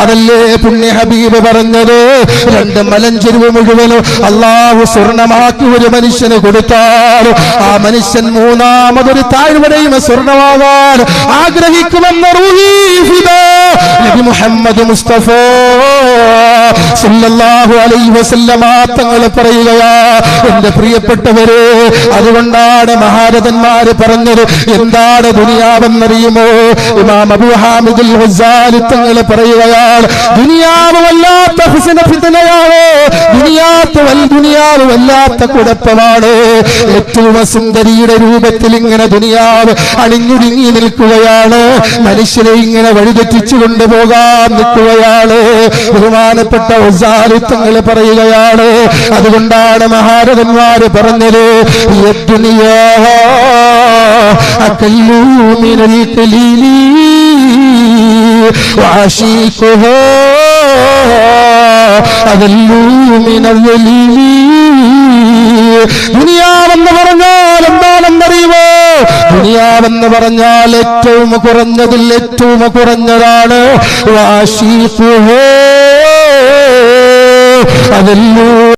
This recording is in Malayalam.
അതല്ലേ പുണ്യ ഹബീബ് പറഞ്ഞത്, രണ്ട് മലഞ്ചെരുവ് മുഴുവനും അള്ളാഹു സ്വർണമാക്കി ഒരു മനുഷ്യന് കൊടുത്താൽ ആ മനുഷ്യൻ മൂന്നാമതൊരു താഴ്വരയും സ്വർണമാവാൻ ആഗ്രഹിക്കുമെന്ന നബി മുഹമ്മദ് മുസ്തഫ സല്ലല്ലാഹു അലൈഹി വസല്ലമ തങ്ങൾ പറയുകയാ. എന്റെ പ്രിയപ്പെട്ടവരെ, അതുകൊണ്ടാണ് മഹാരഥന്മാര് പറഞ്ഞത് എന്താണ് ദുനിയാവെന്നറിയുമോ? ഇമാം അബൂ ഹാമിദുൽ ഗസാലി തങ്ങൾ പറയുകയാണ്, ദുനിയാവ് വല്ലാത്ത ഫിത്നയാണ്, ദുനിയാവ് വല്ലാത്ത കുഴപ്പമാണ്. ഏറ്റവും സുന്ദരിയുടെ രൂപത്തിൽ ഇങ്ങനെ ദുനിയാവ് അണിഞ്ഞൊരുങ്ങി നിൽക്കുകയാണ്, മനുഷ്യരെ ഇങ്ങനെ വഴിതെറ്റിച്ചു കൊണ്ടുപോകാൻ നിൽക്കുകയാണ്. ബഹുമാനപ്പെട്ട ഗസാലി തങ്ങൾ പറയുകയാണ്, അതുകൊണ്ടാണ് മഹാരഥന്മാര് പറഞ്ഞത് ദുനിയാ അകല്ലു മിനൽ ഖലീലി വഅശീഖുഹാ അദല്ലു മിനൽ ദലീലി. ദുനിയാവെന്ന് പറഞ്ഞാൽ എന്താണെന്നറിയുമോ? ദുനിയാവെന്ന് പറഞ്ഞാൽ ഏറ്റവും കുറഞ്ഞതിൽ ഏറ്റവും കുറഞ്ഞതാണ്. വഅശീഖുഹാ അദല്ലു